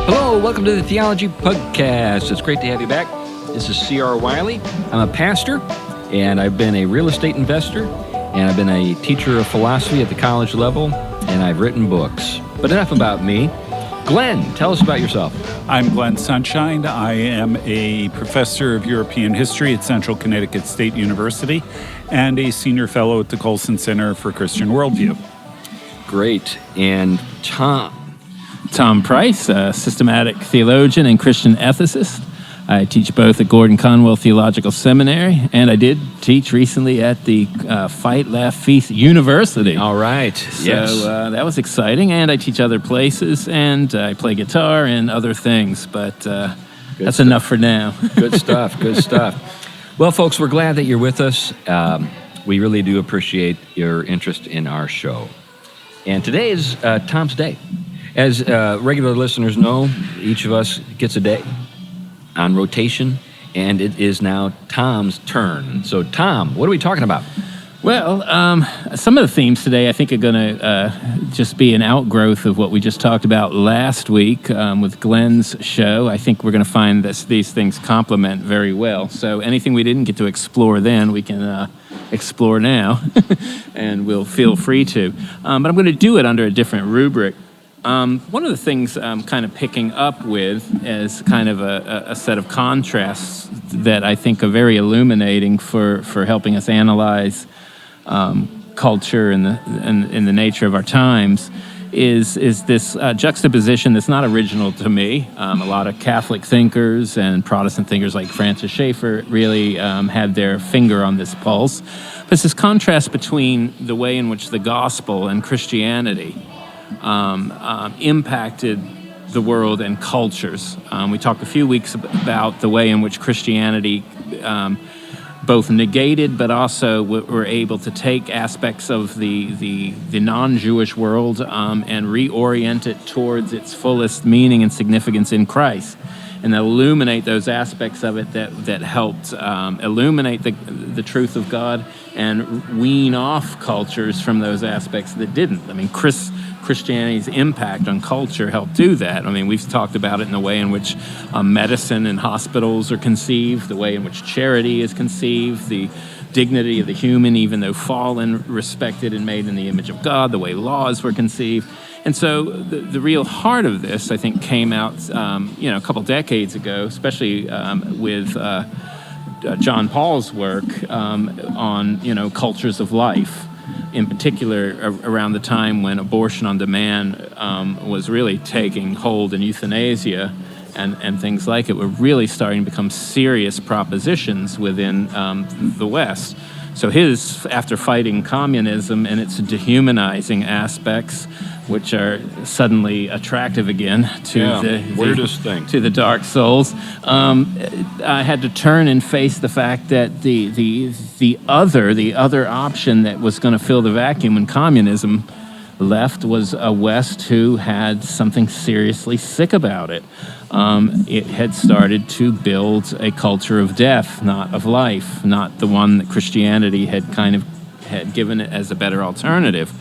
Hello, welcome to the Theology Pugcast. It's great to have you back. This is C.R. Wiley. I'm a pastor, and I've been a real estate investor, and I've been a teacher of philosophy at the college level, and I've written books. But enough about me. Glenn, tell us about yourself. I'm Glenn Sunshine. I am a professor of European history at Central Connecticut State University and a senior fellow at the Colson Center for Christian Worldview. Great. And Tom Price, a systematic theologian and Christian ethicist. I teach both at Gordon Conwell Theological Seminary, and I did teach recently at the Fight, Laugh, Feast University. All right. So that was exciting, and I teach other places, and I play guitar and other things, but that's enough for now. Good stuff, good stuff. Well, folks, we're glad that you're with us. We really do appreciate your interest in our show. And today is Tom's day. As regular listeners know, each of us gets a day on rotation, and it is now Tom's turn. So, Tom, what are we talking about? Well, some of the themes today I think are going to just be an outgrowth of what we just talked about last week with Glenn's show. I think we're going to find that these things complement very well. So anything we didn't get to explore then, we can explore now, and we'll feel free to. But I'm going to do it under a different rubric. One of the things I'm kind of picking up with is kind of a set of contrasts that I think are very illuminating for helping us analyze culture and the nature of our times is this juxtaposition that's not original to me. A lot of Catholic thinkers and Protestant thinkers like Francis Schaeffer really had their finger on this pulse. But it's this contrast between the way in which the gospel and Christianity impacted the world and cultures. We talked a few weeks about the way in which Christianity both negated but also were able to take aspects of the non-Jewish world and reorient it towards its fullest meaning and significance in Christ, and illuminate those aspects of it that helped illuminate the truth of God and wean off cultures from those aspects that didn't. I mean, Christianity's impact on culture helped do that. I mean, we've talked about it in the way in which medicine and hospitals are conceived, the way in which charity is conceived, the dignity of the human, even though fallen, respected and made in the image of God, the way laws were conceived. And so the real heart of this, I think, came out a couple decades ago, especially with John Paul's work on cultures of life. In particular, around the time when abortion on demand was really taking hold, and euthanasia and things like it were really starting to become serious propositions within the West. So after fighting communism and its dehumanizing aspects, which are suddenly attractive again to the dark souls, I had to turn and face the fact that the other option that was going to fill the vacuum when communism left was a West who had something seriously sick about it. It had started to build a culture of death, not of life, not the one that Christianity had given it as a better alternative.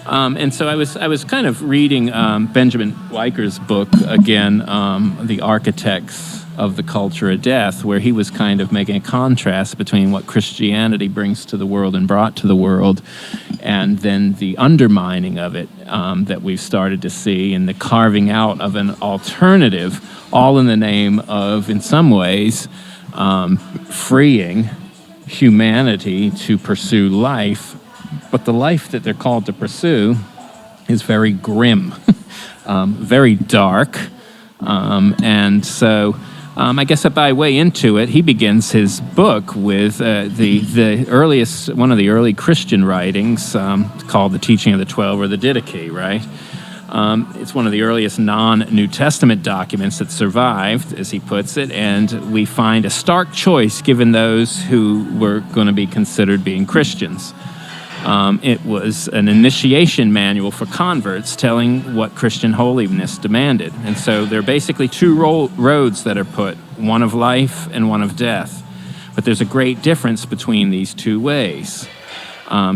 And so I was kind of reading Benjamin Wiker's book again, The Architects of the Culture of Death, where he was kind of making a contrast between what Christianity brings to the world and brought to the world, and then the undermining of it that we've started to see, and the carving out of an alternative, all in the name of, in some ways, freeing humanity to pursue life. But the life that they're called to pursue is very grim, very dark. And so I guess by way into it, he begins his book with the earliest, one of the early Christian writings called The Teaching of the 12 or the Didache, right? It's one of the earliest non-New Testament documents that survived, as he puts it, and we find a stark choice given those who were going to be considered being Christians. It was an initiation manual for converts telling what Christian holiness demanded. And so there are basically two roads that are put, one of life and one of death. But there's a great difference between these two ways.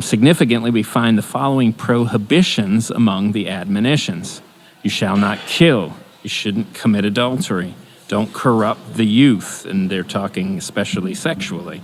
Significantly, we find the following prohibitions among the admonitions. You shall not kill. You shouldn't commit adultery. Don't corrupt the youth, and they're talking especially sexually.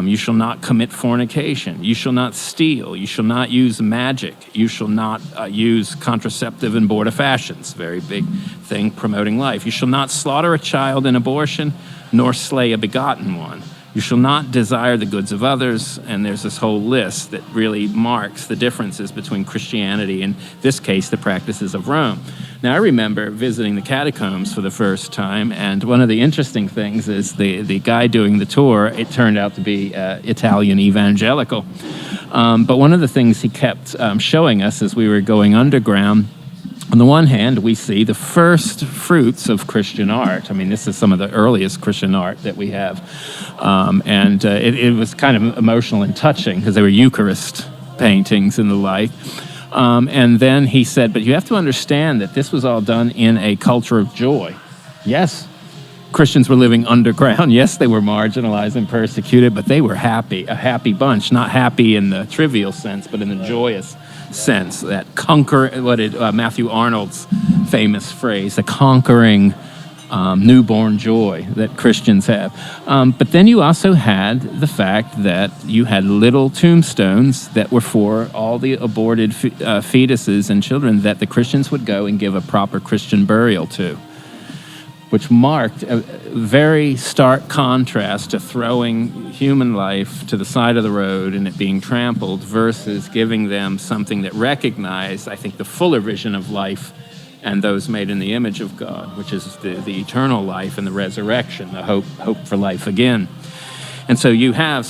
You shall not commit fornication. You shall not steal. You shall not use magic. You shall not use contraceptive and abortifacients. Very big thing promoting life. You shall not slaughter a child in abortion, nor slay a begotten one. You shall not desire the goods of others, and there's this whole list that really marks the differences between Christianity and, in this case, the practices of Rome. Now, I remember visiting the catacombs for the first time, and one of the interesting things is the guy doing the tour, it turned out to be Italian evangelical. But one of the things he kept showing us as we were going underground, on the one hand, we see the first fruits of Christian art. I mean, this is some of the earliest Christian art that we have. It was kind of emotional and touching because they were Eucharist paintings and the like. And then he said, but you have to understand that this was all done in a culture of joy. Yes, Christians were living underground. Yes, they were marginalized and persecuted, but they were happy, a happy bunch, not happy in the trivial sense, but in the joyous sense, that Matthew Arnold's famous phrase, the conquering newborn joy that Christians have. But then you also had the fact that you had little tombstones that were for all the aborted fetuses and children that the Christians would go and give a proper Christian burial to, which marked a very stark contrast to throwing human life to the side of the road and it being trampled versus giving them something that recognized, I think, the fuller vision of life and those made in the image of God, which is the eternal life and the resurrection, the hope for life again. And so you have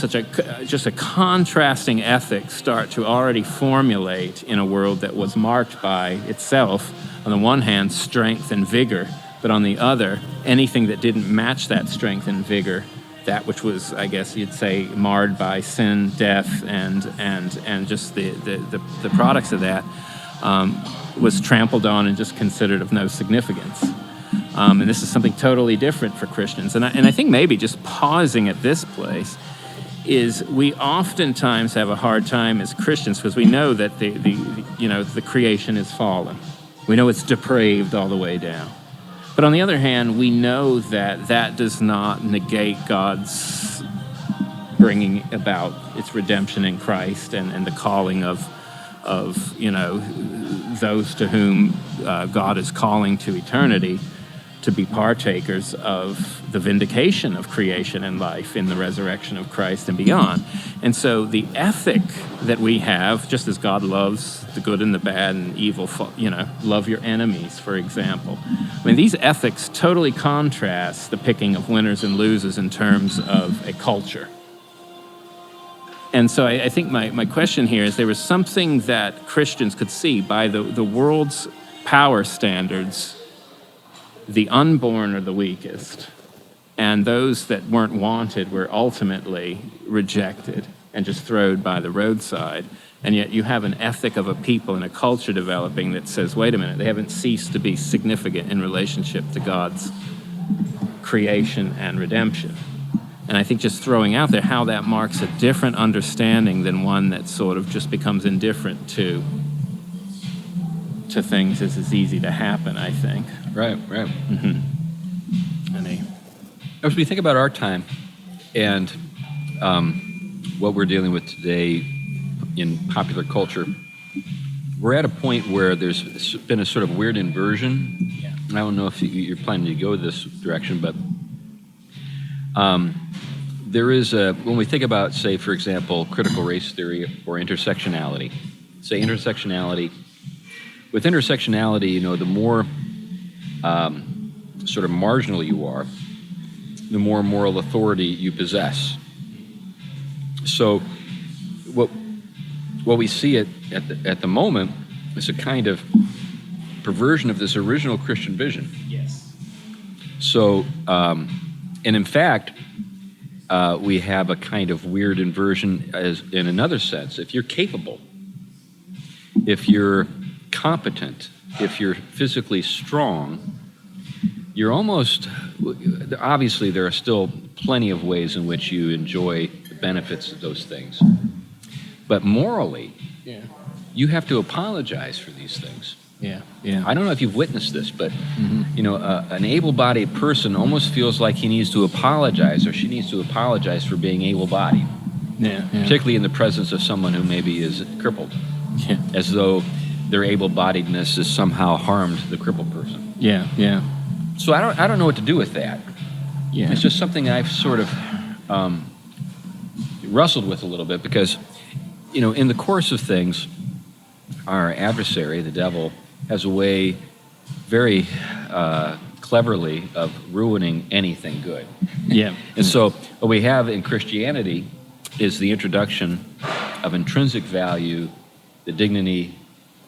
just a contrasting ethic start to already formulate in a world that was marked by itself, on the one hand, strength and vigor, but on the other, anything that didn't match that strength and vigor, that which was, I guess you'd say, marred by sin, death, and just the products of that, was trampled on and just considered of no significance. And this is something totally different for Christians. And I think maybe just pausing at this place is we oftentimes have a hard time as Christians because we know that the creation is fallen. We know it's depraved all the way down. But on the other hand, we know that does not negate God's bringing about its redemption in Christ and the calling of those to whom God is calling to eternity to be partakers of the vindication of creation and life in the resurrection of Christ and beyond. And so the ethic that we have, just as God loves the good and the bad and evil, love your enemies, for example. I mean, these ethics totally contrast the picking of winners and losers in terms of a culture. And so I think my question here is there was something that Christians could see by the world's power standards. The unborn are the weakest, and those that weren't wanted were ultimately rejected and just thrown by the roadside. And yet you have an ethic of a people and a culture developing that says, wait a minute, they haven't ceased to be significant in relationship to God's creation and redemption. And I think just throwing out there how that marks a different understanding than one that sort of just becomes indifferent to things is easy to happen, I think. Right. Mm-hmm. As we think about our time and what we're dealing with today in popular culture, we're at a point where there's been a sort of weird inversion. Yeah. I don't know if you're planning to go this direction, but there is when we think about, say, for example, critical race theory or intersectionality, with intersectionality, the more sort of marginal you are, the more moral authority you possess. So what we see at the moment is a kind of perversion of this original Christian vision. Yes. So, and in fact, we have a kind of weird inversion as in another sense. If you're capable, if you're competent, if you're physically strong, you're almost, obviously there are still plenty of ways in which you enjoy the benefits of those things. But morally, you have to apologize for these things. Yeah. Yeah. I don't know if you've witnessed this, but an able-bodied person almost feels like he needs to apologize, or she needs to apologize for being able-bodied, Yeah. Yeah. particularly in the presence of someone who maybe is crippled, Yeah. as though their able-bodiedness has somehow harmed the crippled person. Yeah. Yeah. So I don't know what to do with that. Yeah. It's just something I've sort of wrestled with a little bit because, in the course of things, our adversary, the devil, has a way very cleverly of ruining anything good. Yeah. And so what we have in Christianity is the introduction of intrinsic value, the dignity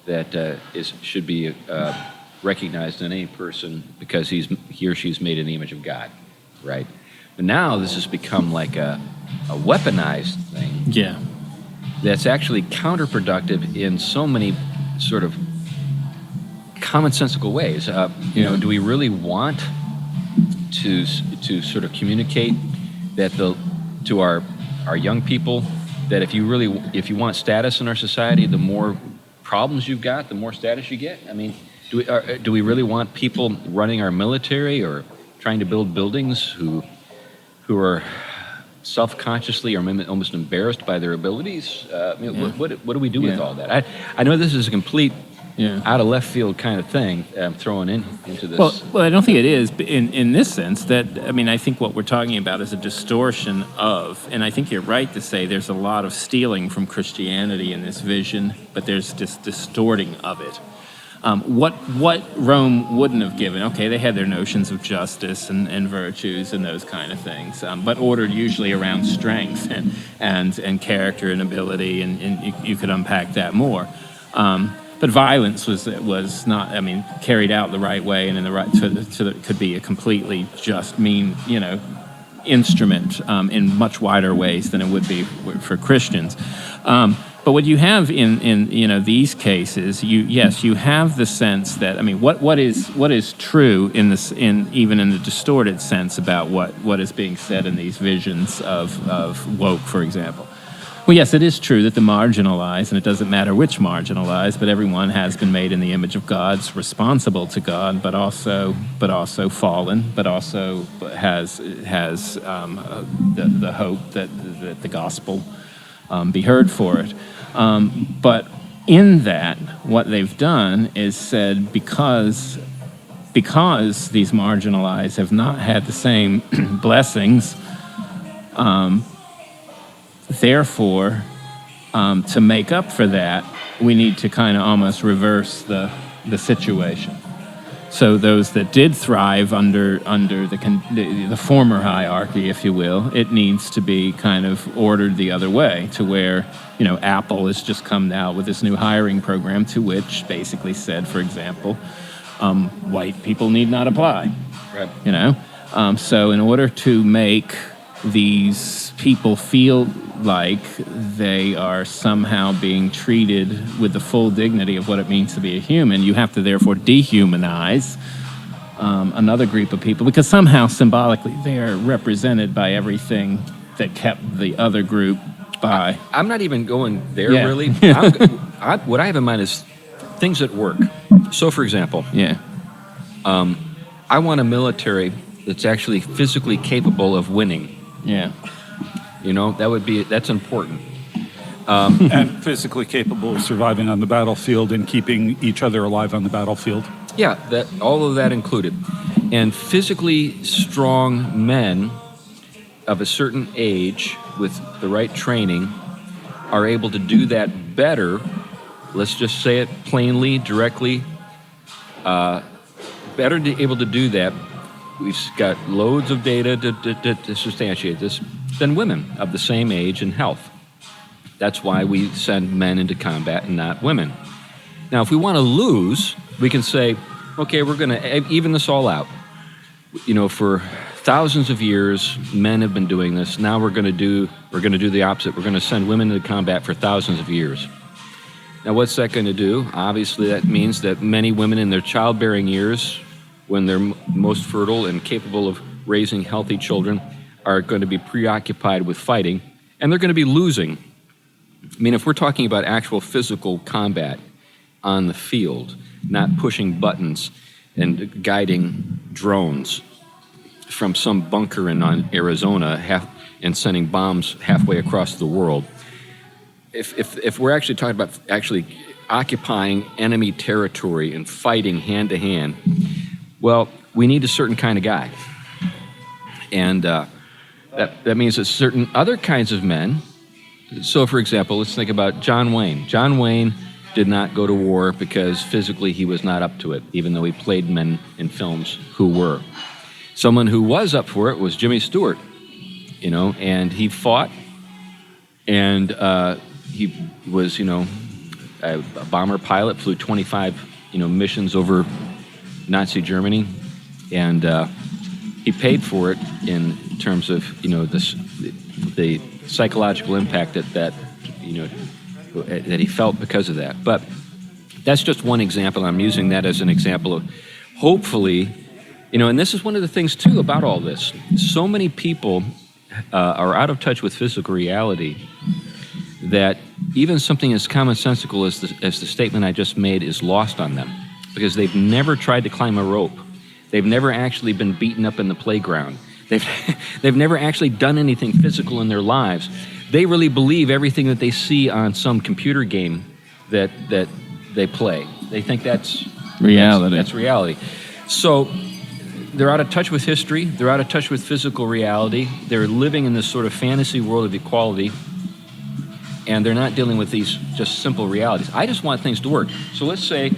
that should be recognized in any person because he or she's made in the image of God, right? But now this has become like a weaponized thing Yeah. that's actually counterproductive in so many sort of commonsensical ways. Do we really want to sort of communicate that to our young people that if you want status in our society, the more problems you've got, the more status you get? I mean, do we really want people running our military or trying to build buildings who are self-consciously or almost embarrassed by their abilities? What do we do with all that? I know this is a complete out of left field kind of thing I'm throwing into this. Well, I don't think it is in this sense that, I think what we're talking about is a distortion of, and I think you're right to say there's a lot of stealing from Christianity in this vision, but there's this distorting of it. What Rome wouldn't have given, okay, they had their notions of justice and virtues and those kind of things, but ordered usually around strength and character and ability, and you could unpack that more. But violence was not, carried out the right way and in the right, could be a completely just, mean, instrument in much wider ways than it would be for Christians. But what you have in these cases, you have the sense that what is true even in the distorted sense about what is being said in these visions of woke, for example. Well, yes, it is true that the marginalized, and it doesn't matter which marginalized, but everyone has been made in the image of God, responsible to God, but also fallen, but also has the hope that the gospel be heard for it. But in that, what they've done is said because these marginalized have not had the same blessings, therefore, to make up for that, we need to kind of almost reverse the situation. So those that did thrive under the former hierarchy, if you will, it needs to be kind of ordered the other way, to where Apple has just come out with this new hiring program to which basically said, for example, white people need not apply. Right. So in order to make these people feel like they are somehow being treated with the full dignity of what it means to be a human, you have to therefore dehumanize another group of people, because somehow symbolically they are represented by everything that kept the other group by. I'm not even going there, really. What I have in mind is things that work. So, for example, I want a military that's actually physically capable of winning. Yeah. That's important. And physically capable of surviving on the battlefield and keeping each other alive on the battlefield. Yeah, all of that included. And physically strong men of a certain age with the right training are able to do that better, let's just say it plainly, directly, better able to do that. We've got loads of data to substantiate this than women of the same age and health. That's why we send men into combat and not women. Now, if we want to lose, we can say, okay, we're going to even this all out. For thousands of years, men have been doing this. Now we're going to do the opposite. We're going to send women into combat for thousands of years. Now, what's that going to do? Obviously, that means that many women in their childbearing years, when they're most fertile and capable of raising healthy children, are going to be preoccupied with fighting, and they're going to be losing. If we're talking about actual physical combat, on the field, not pushing buttons and guiding drones from some bunker in Arizona and sending bombs halfway across the world. If we're actually talking about actually occupying enemy territory and fighting hand to hand, well, we need a certain kind of guy. And that means that certain other kinds of men. So, for example, let's think about John Wayne. John Wayne did not go to war because physically he was not up to it, even though he played men in films who were. Someone who was up for it was Jimmy Stewart, and he fought, and he was, a bomber pilot, flew 25, missions over Nazi Germany, and he paid for it in terms of, the psychological impact that he felt because of that. But that's just one example. I'm using that as an example of, hopefully, and this is one of the things too about all this. So many people are out of touch with physical reality that even something as commonsensical as the statement I just made is lost on them, because they've never tried to climb a rope. They've never actually been beaten up in the playground. They've never actually done anything physical in their lives. They really believe everything that they see on some computer game that they play. They think that's reality. That's reality. So they're out of touch with history. They're out of touch with physical reality. They're living in this sort of fantasy world of equality, and they're not dealing with these just simple realities. I just want things to work. So let's say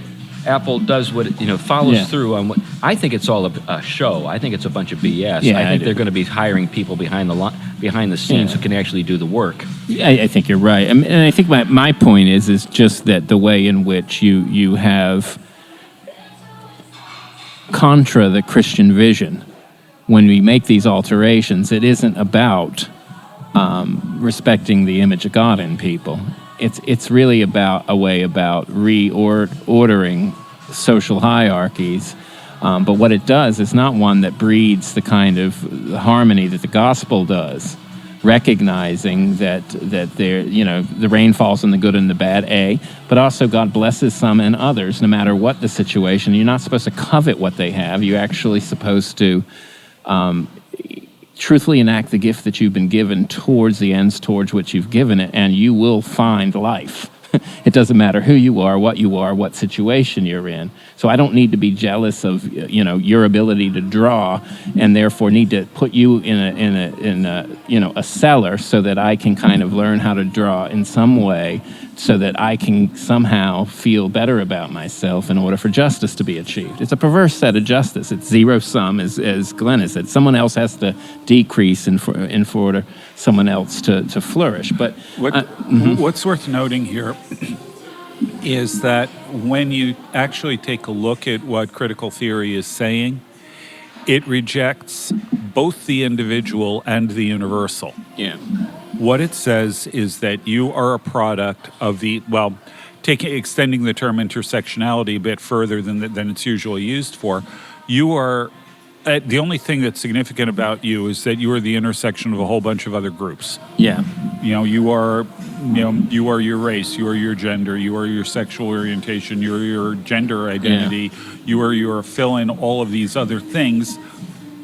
Apple does what follows through on what I think it's all a show. I think it's a bunch of BS. Yeah, I think they're going to be hiring people behind the scenes who can actually do the work. I think you're right. And I think my point is just that the way in which you have contra the Christian vision, when we make these alterations, it isn't about respecting the image of God in people. It's really about a way about reordering social hierarchies. But what it does is not one that breeds the kind of harmony that the gospel does, recognizing that there, the rain falls on the good and the bad, but also God blesses some and others, no matter what the situation. You're not supposed to covet what they have. You're actually supposed to truthfully enact the gift that you've been given towards the ends towards which you've given it, and you will find life. It doesn't matter who you are, what situation you're in. So I don't need to be jealous of your ability to draw, and therefore need to put you in a cellar so that I can kind of learn how to draw in some way, so that I can somehow feel better about myself in order for justice to be achieved. It's a perverse set of justice. It's zero sum, as Glenn has said. Someone else has to decrease in order someone else to flourish. But what's worth noting here is that when you actually take a look at what critical theory is saying, it rejects both the individual and the universal. Yeah. What it says is that you are a product of extending the term intersectionality a bit further than it's usually used for. You are the only thing that's significant about you is that you are the intersection of a whole bunch of other groups. Yeah. You are your race, you are your gender, you are your sexual orientation, you are your gender identity, you are your fill in all of these other things.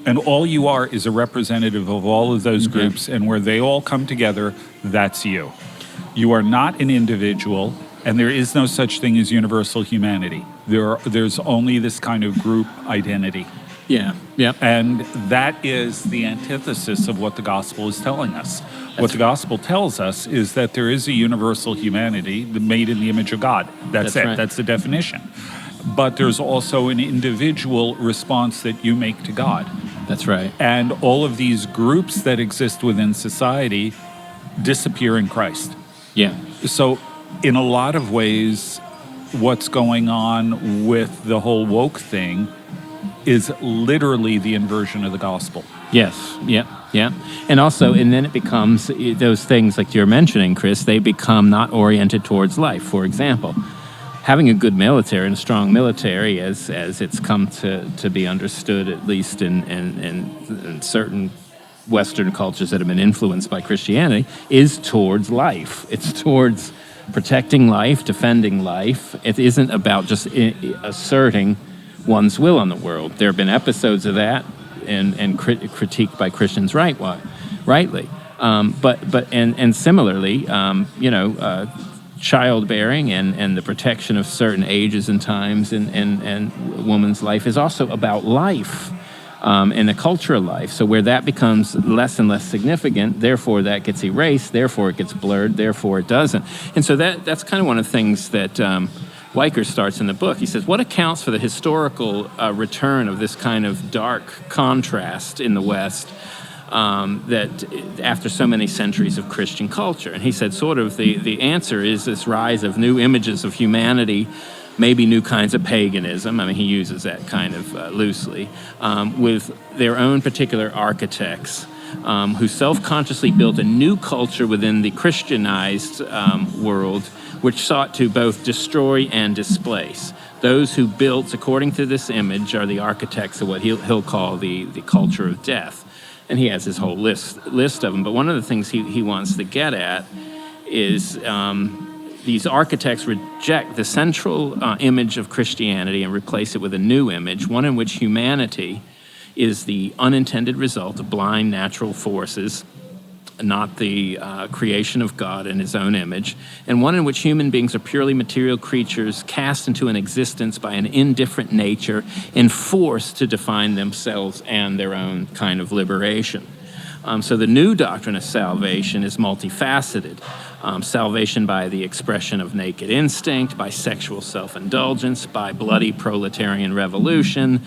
And all you are is a representative of all of those groups, and where they all come together, that's you. You are not an individual, and there is no such thing as universal humanity. There's only this kind of group identity. Yeah. Yeah. And that is the antithesis of what the gospel is telling us. What the gospel tells us is that there is a universal humanity made in the image of God. That's it. Right. That's the definition. But there's also an individual response that you make to God. That's right. And all of these groups that exist within society disappear in Christ. Yeah. So in a lot of ways, what's going on with the whole woke thing is literally the inversion of the gospel. Yes. Yeah. Yeah. And then it becomes those things like you're mentioning, Chris, they become not oriented towards life. For example, having a good military and a strong military, as it's come to be understood, at least in certain Western cultures that have been influenced by Christianity, is towards life. It's towards protecting life, defending life. It isn't about just asserting one's will on the world. There have been episodes of that and critiqued by Christians rightly. But similarly, childbearing and the protection of certain ages and times and a woman's life is also about life. In a culture of life. So where that becomes less and less significant, therefore that gets erased, therefore it gets blurred, therefore it doesn't. And so that's kind of one of the things that Wiker starts in the book. He says, what accounts for the historical return of this kind of dark contrast in the West that after so many centuries of Christian culture? And he said sort of the answer is this rise of new images of humanity, maybe new kinds of paganism. I mean, he uses that kind of loosely, with their own particular architects who self-consciously built a new culture within the Christianized world, which sought to both destroy and displace. Those who built according to this image are the architects of what he'll call the culture of death. And he has his whole list of them. But one of the things he wants to get at is these architects reject the central image of Christianity and replace it with a new image, one in which humanity is the unintended result of blind natural forces, not the creation of God in his own image, and one in which human beings are purely material creatures cast into an existence by an indifferent nature and forced to define themselves and their own kind of liberation. So the new doctrine of salvation is multifaceted. Salvation by the expression of naked instinct, by sexual self-indulgence, by bloody proletarian revolution,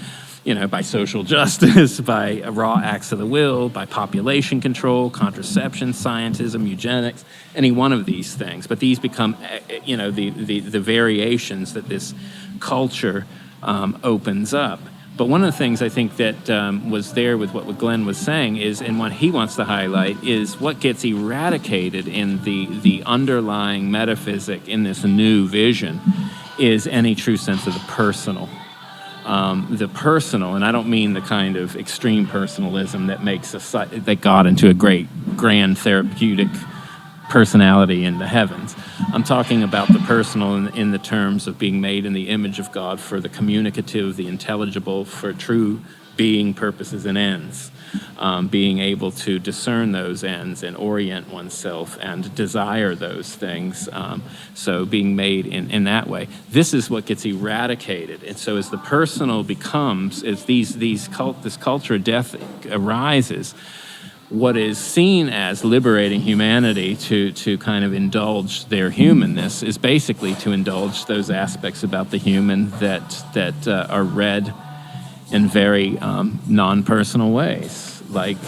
by social justice, by raw acts of the will, by population control, contraception, scientism, eugenics, any one of these things. But these become, the variations that this culture opens up. But one of the things I think that was there with what Glenn was saying is, and what he wants to highlight, is what gets eradicated in the underlying metaphysic in this new vision is any true sense of the personal. The personal, and I don't mean the kind of extreme personalism that makes that God into a great, grand therapeutic personality in the heavens. I'm talking about the personal in the terms of being made in the image of God for the communicative, the intelligible, for true being, purposes, and ends. Being able to discern those ends and orient oneself and desire those things. So being made in that way. This is what gets eradicated. And so as the personal becomes, as this culture of death arises, what is seen as liberating humanity to kind of indulge their humanness is basically to indulge those aspects about the human that are read in very non-personal ways, like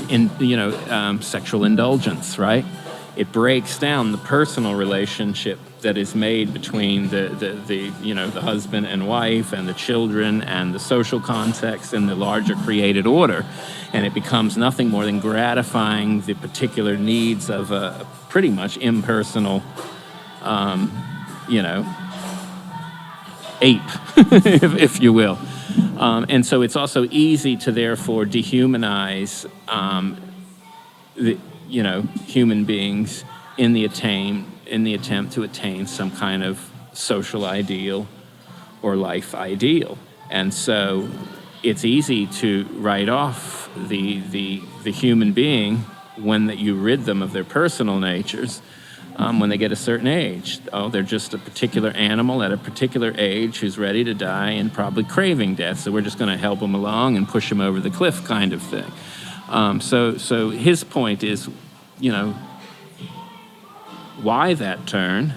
sexual indulgence, right? It breaks down the personal relationship that is made between the husband and wife and the children and the social context and the larger created order. And it becomes nothing more than gratifying the particular needs of a pretty much impersonal, ape, if you will. And so it's also easy to therefore dehumanize human beings in the attempt to attain some kind of social ideal or life ideal. And so it's easy to write off the human being when that you rid them of their personal natures when they get a certain age. Oh, they're just a particular animal at a particular age who's ready to die and probably craving death, so we're just going to help them along and push them over the cliff kind of thing. So his point is, why that turn?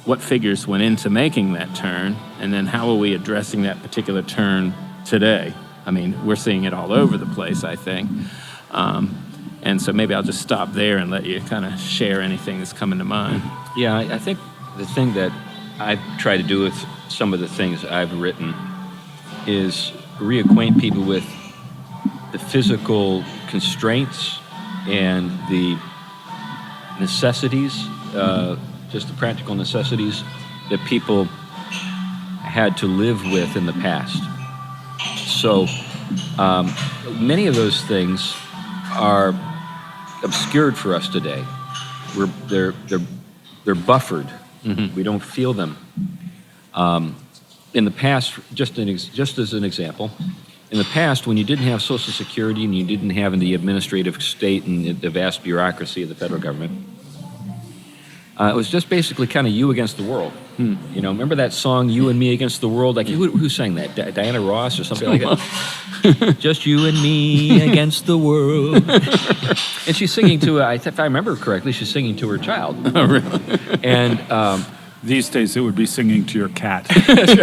What figures went into making that turn? And then how are we addressing that particular turn today? I mean, we're seeing it all over the place, I think. And so maybe I'll just stop there and let you kind of share anything that's coming to mind. Yeah, I think the thing that I've tried to do with some of the things I've written is reacquaint people with the physical constraints and the necessities, just the practical necessities that people had to live with in the past. So many of those things are obscured for us today. They're they're buffered. We don't feel them. In the past, just as an example, in the past, when you didn't have Social Security and you didn't have the administrative state and the vast bureaucracy of the federal government, it was just basically kind of you against the world. You know, remember that song, You and Me Against the World? Like, who sang that? Diana Ross or something like that? Just you and me against the world. And she's singing to, if I remember correctly, she's singing to her child. Oh, really? And These days, it would be singing to your cat. that's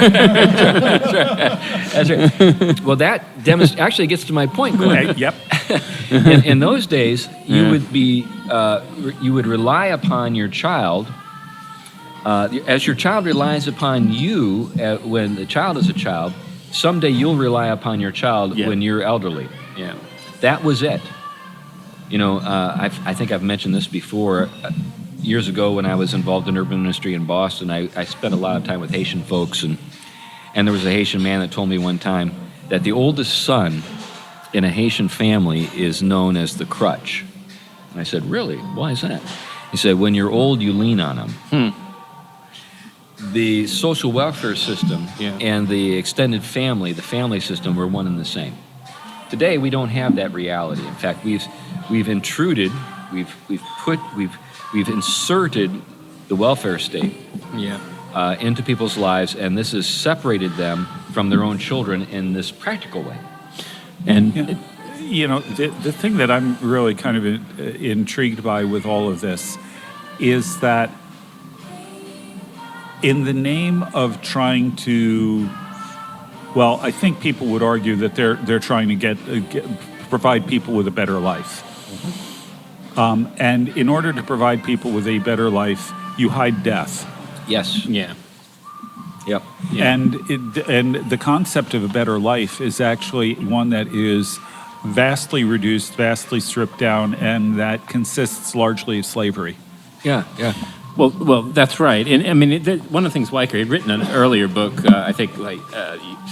right. Well, that actually gets to my point, Glenn. Yep. In those days, you would rely upon your child. As your child relies upon you when the child is a child, someday you'll rely upon your child when you're elderly. Yeah. That was it. You know, I think I've mentioned this before. Years ago when I was involved in urban ministry in Boston, I spent a lot of time with Haitian folks, and there was a Haitian man that told me one time that the oldest son in a Haitian family is known as the crutch. And I said, really? Why is that? He said, when you're old, you lean on them. The social welfare system and the extended family, the family system, were one and the same. Today, we don't have that reality. In fact, we've intruded, we've inserted the welfare state into people's lives, and this has separated them from their own children in this practical way. And You know, the thing that I'm really kind of intrigued by with all of this is that in the name of trying to, well, I think people would argue that they're trying to provide people with a better life. And in order to provide people with a better life, you hide death. Yes. yeah. Yep. Yeah. And the concept of a better life is actually one that is vastly reduced, vastly stripped down, and that consists largely of slavery. Yeah. Well, that's right. And I mean, one of the things Wiker had written an earlier book, I think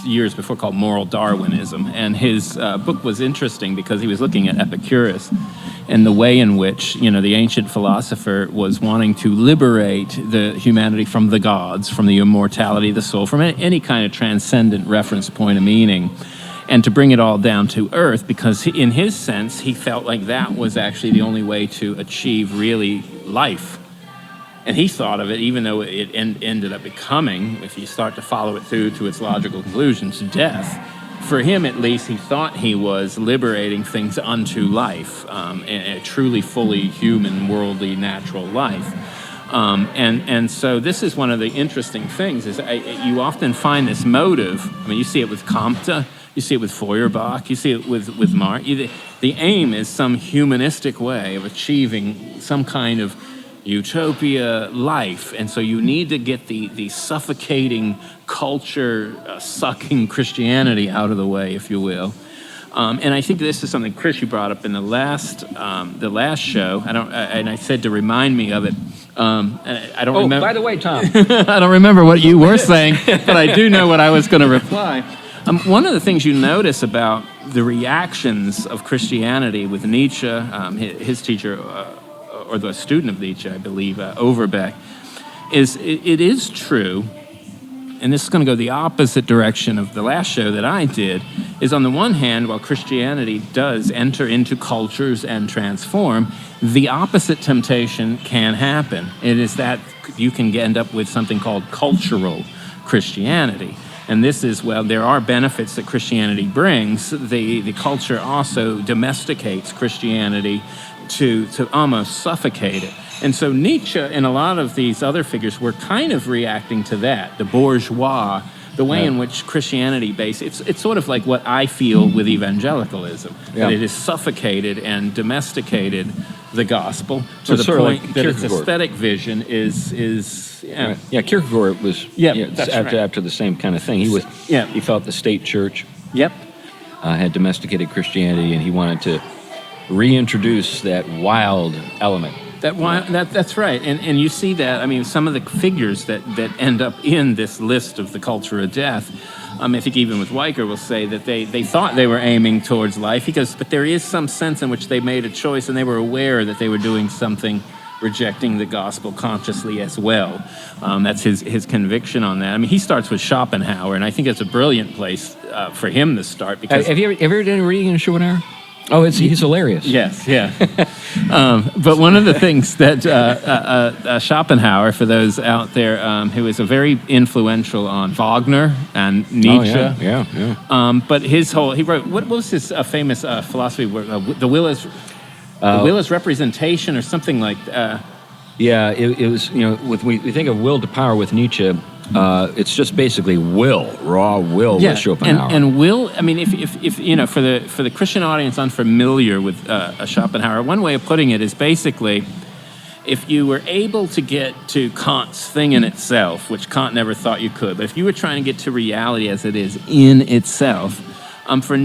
years before, called Moral Darwinism. And his book was interesting because he was looking at Epicurus and the way in which, you know, the ancient philosopher was wanting to liberate the humanity from the gods, from the immortality of the soul, from any kind of transcendent reference point of meaning, and to bring it all down to earth, because in his sense, he felt like that was actually the only way to achieve really life. And he thought of it, even though it ended up becoming, if you start to follow it through to its logical conclusions, death. For him, at least, he thought he was liberating things unto life, a truly fully human, worldly, natural life. And so this is one of the interesting things, is you often find this motive. I mean, you see it with Comte, you see it with Feuerbach, you see it with Marx. The aim is some humanistic way of achieving some kind of utopia life, and so you need to get the suffocating culture sucking Christianity out of the way, if you will. And I think this is something, Chris, you brought up in the last show. And I said to remind me of it. I don't remember. By the way, Tom, I don't remember what you were saying, but I do know what I was going to reply. One of the things you notice about the reactions of Christianity with Nietzsche, his teacher, or the student of Nietzsche, I believe, Overbeck, is it is true, and this is going to go the opposite direction of the last show that I did, is on the one hand, while Christianity does enter into cultures and transform, the opposite temptation can happen. It is that you can end up with something called cultural Christianity. And this is, well, there are benefits that Christianity brings. The culture also domesticates Christianity to almost suffocate it. And so Nietzsche and a lot of these other figures were kind of reacting to that, the bourgeois, the way in which Christianity it's sort of like what I feel with evangelicalism, that it has suffocated and domesticated the gospel to the point that its aesthetic vision is right. Kierkegaard was after the same kind of thing. He felt the state church had domesticated Christianity, and he wanted to reintroduce that wild element. That's right. And you see that, I mean, some of the figures that end up in this list of the culture of death, I think even with Wiker will say that they thought they were aiming towards life. He goes, but there is some sense in which they made a choice and they were aware that they were doing something rejecting the gospel consciously as well. That's his conviction on that. I mean, he starts with Schopenhauer, and I think it's a brilliant place for him to start. Because have you ever done a reading in Schopenhauer? Oh, he's hilarious. Yes, yeah. But one of the things that Schopenhauer, for those out there, who was a very influential on Wagner and Nietzsche. Oh, yeah. But he wrote, what was his famous philosophy work? The will is representation, or something like that. Yeah, it was, when we think of will to power with Nietzsche, it's just basically raw will with Schopenhauer. And will, I mean, if for the Christian audience unfamiliar with Schopenhauer, one way of putting it is basically, if you were able to get to Kant's thing in itself, which Kant never thought you could, but if you were trying to get to reality as it is in itself, for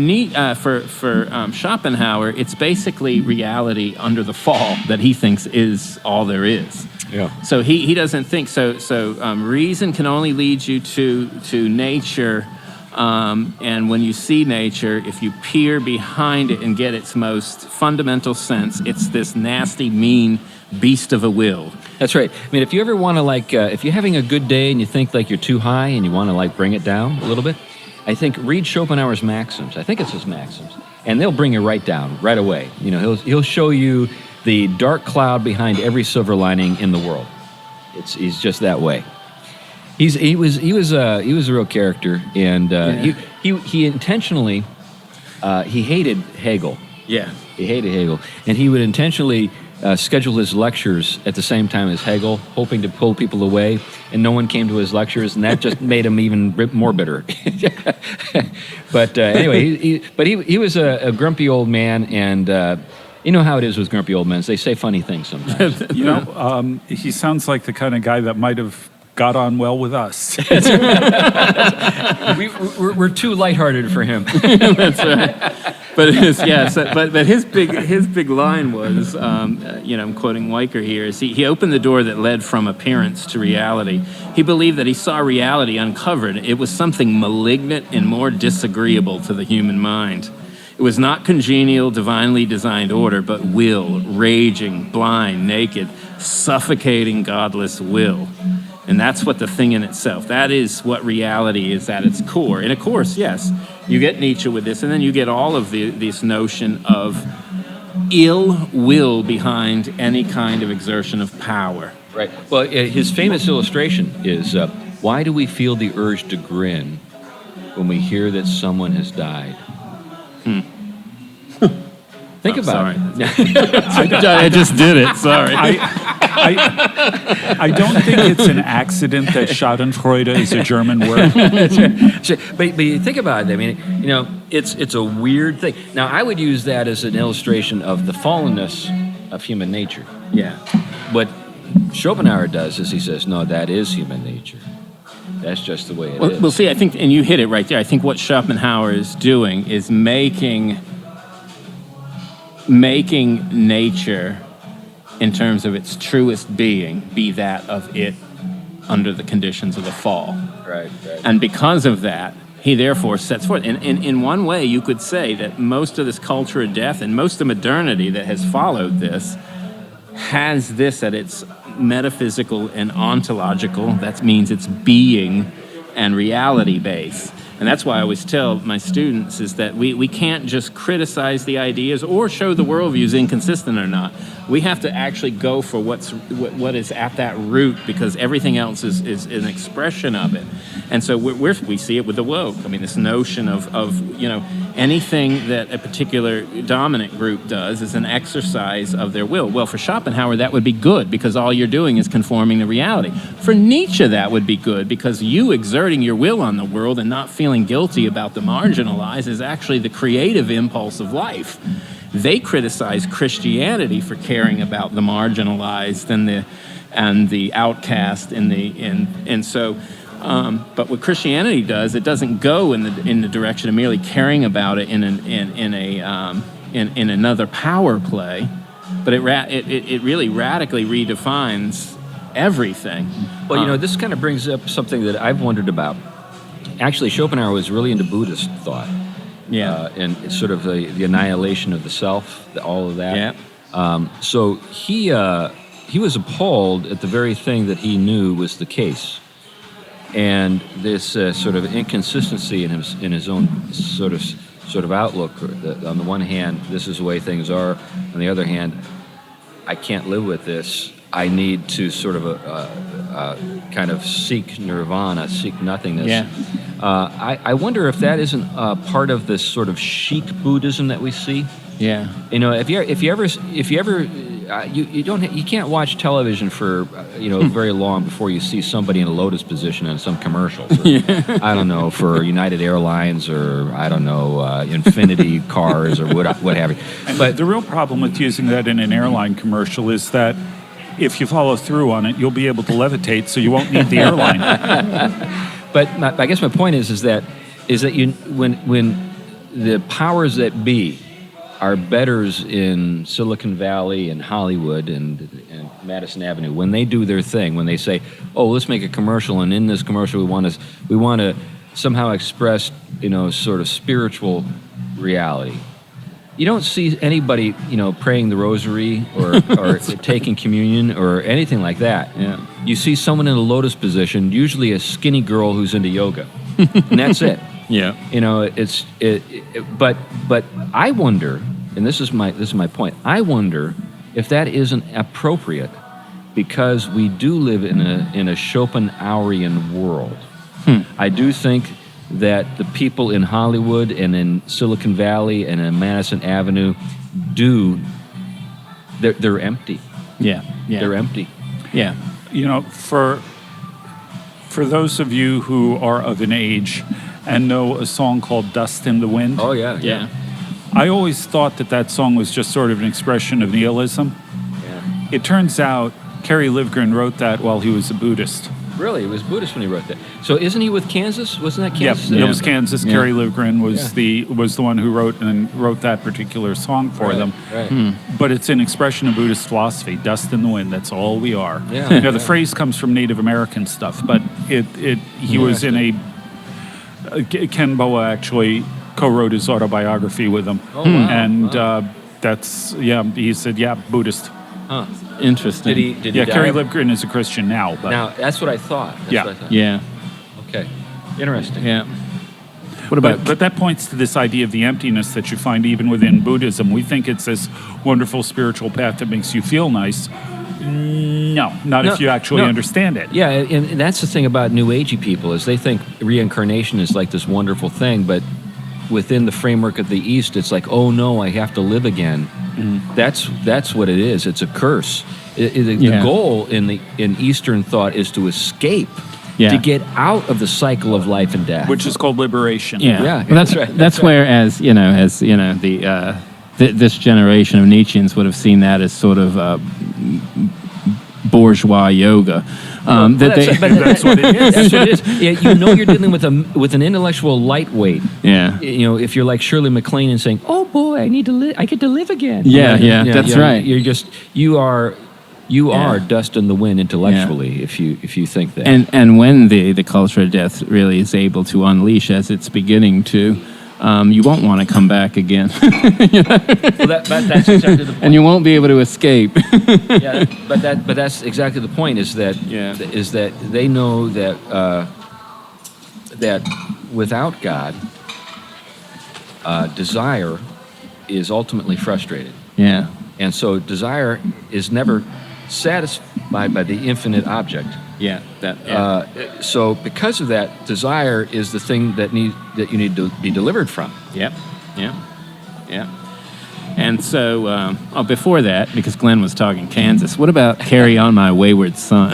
Schopenhauer, it's basically reality under the fall that he thinks is all there is. Yeah. So he doesn't think so. Reason can only lead you to nature, and when you see nature, if you peer behind it and get its most fundamental sense, it's this nasty, mean beast of a will. That's right. I mean, if you ever want to if you're having a good day and you think like you're too high and you want to bring it down a little bit, I think read Schopenhauer's Maxims. I think it's his Maxims, and they'll bring you right down right away. He'll show you the dark cloud behind every silver lining in the world. He's just that way. He was a real character, and he intentionally he hated Hegel. Yeah, he hated Hegel, and he would intentionally schedule his lectures at the same time as Hegel, hoping to pull people away, and no one came to his lectures, and that just made him even more bitter. But anyway, he was a grumpy old man, and you know how it is with grumpy old men. They say funny things sometimes. He sounds like the kind of guy that might have got on well with us. We're too lighthearted for him. That's right. But his big line was, I'm quoting Wiker here, is he opened the door that led from appearance to reality. He believed that he saw reality uncovered. It was something malignant and more disagreeable to the human mind. It was not congenial, divinely designed order, but will, raging, blind, naked, suffocating, godless will. And that's what the thing in itself, that is what reality is at its core. And of course, yes, you get Nietzsche with this, and then you get all of this notion of ill will behind any kind of exertion of power. Right. Well, his famous illustration is, why do we feel the urge to grin when we hear that someone has died? Think about it. I just did it, sorry. I don't think it's an accident that Schadenfreude is a German word. But you think about it. I mean, it's a weird thing. Now, I would use that as an illustration of the fallenness of human nature. Yeah. What Schopenhauer does is he says, no, that is human nature. That's just the way it is. Well, see, I think, and you hit it right there. I think what Schopenhauer is doing is making nature, in terms of its truest being, be that of it under the conditions of the fall. Right. And because of that, he therefore sets forth. And in one way, you could say that most of this culture of death and most of modernity that has followed this has this at its metaphysical and ontological, that means it's being and reality base. And that's why I always tell my students is that we can't just criticize the ideas or show the worldview is inconsistent or not. We have to actually go for what is at that root, because everything else is an expression of it. And so we see it with the woke. I mean, this notion of anything that a particular dominant group does is an exercise of their will. Well, for Schopenhauer, that would be good, because all you're doing is conforming to reality. For Nietzsche, that would be good, because you exerting your will on the world and not feeling guilty about the marginalized is actually the creative impulse of life. They criticize Christianity for caring about the marginalized and the outcast but what Christianity does, it doesn't go in the direction of merely caring about it in another power play, but it really radically redefines everything. Well, this kind of brings up something that I've wondered about. Actually, Schopenhauer was really into Buddhist thought. Yeah. And it's sort of the annihilation of the self, all of that. Yeah. So he appalled at the very thing that he knew was the case, and this sort of inconsistency in his own sort of outlook. On the one hand, this is the way things are. On the other hand, I can't live with this. I need to sort of kind of seek nirvana, seek nothingness. Yeah. I wonder if that isn't part of this sort of chic Buddhism that we see. Yeah. You know, if you ever you can't watch television for very long before you see somebody in a lotus position in some commercials. I don't know, for United Airlines, or I don't know, Infinity cars, or what have you. But the real problem with using that in an airline commercial is that if you follow through on it, you'll be able to levitate, so you won't need the airline. But I guess my point is that when the powers that be are betters in Silicon Valley and Hollywood and Madison Avenue, when they do their thing, when they say, "Oh, let's make a commercial, and in this commercial we want to somehow express sort of spiritual reality," you don't see anybody praying the rosary or taking communion or anything like that. Yeah. You see someone in a lotus position, usually a skinny girl who's into yoga, and that's it. Yeah. But I wonder, and this is my point. I wonder if that isn't appropriate, because we do live in a Schopenhauerian world. I do think that the people in Hollywood and in Silicon Valley and in Madison Avenue they're empty. Yeah. Yeah. They're empty. Yeah. For those of you who are of an age and know a song called "Dust in the Wind," Oh yeah. Yeah. I always thought that song was just sort of an expression of nihilism. Yeah. It turns out Kerry Livgren wrote that while he was a Buddhist. Really, it was Buddhist when he wrote that. So isn't he with Kansas? Wasn't that Kansas? It was Kansas. Yeah. Kerry Livgren was the one who wrote that particular song for them. Right. But it's an expression of Buddhist philosophy. Dust in the wind. That's all we are. Yeah. The phrase comes from Native American stuff, but he was in a Ken Boa actually co-wrote his autobiography with him. Oh, wow. And he said, Buddhist. Huh. Interesting. Did he die? Kerry Livgren is a Christian now, but Now, that's what I thought. Yeah. Okay. Interesting. Yeah. What about? But that points to this idea of the emptiness that you find even within Buddhism. We think it's this wonderful spiritual path that makes you feel nice. No, not if you actually understand it. Yeah, and that's the thing about New Agey people, is they think reincarnation is like this wonderful thing, but within the framework of the East, it's like, oh no, I have to live again. That's what it is. It's a curse. The goal in Eastern thought is to escape, to get out of the cycle of life and death, Which is called liberation. Yeah. Yeah, Well, that's right. That's where, this generation of Nietzscheans would have seen that as sort of bourgeois yoga. That's what it is. That's what it is. Yeah, you're dealing with an intellectual lightweight. Yeah. If you're like Shirley MacLaine and saying, "Oh boy, I get to live again." Yeah, that's right. You are dust in the wind intellectually if you think that. And when the culture of death really is able to unleash, as it's beginning to, you won't want to come back again. Well, that's exactly the point. And you won't be able to escape. Yeah, but that's exactly the point. Is that they know that without God, desire is ultimately frustrated, Yeah. and so desire is never satisfied by the infinite object. Yeah. So because of that, desire is the thing that you need to be delivered from. Yep. Yeah. Yeah. And so, before that, because Glenn was talking Kansas, what about "Carry On My Wayward Son"?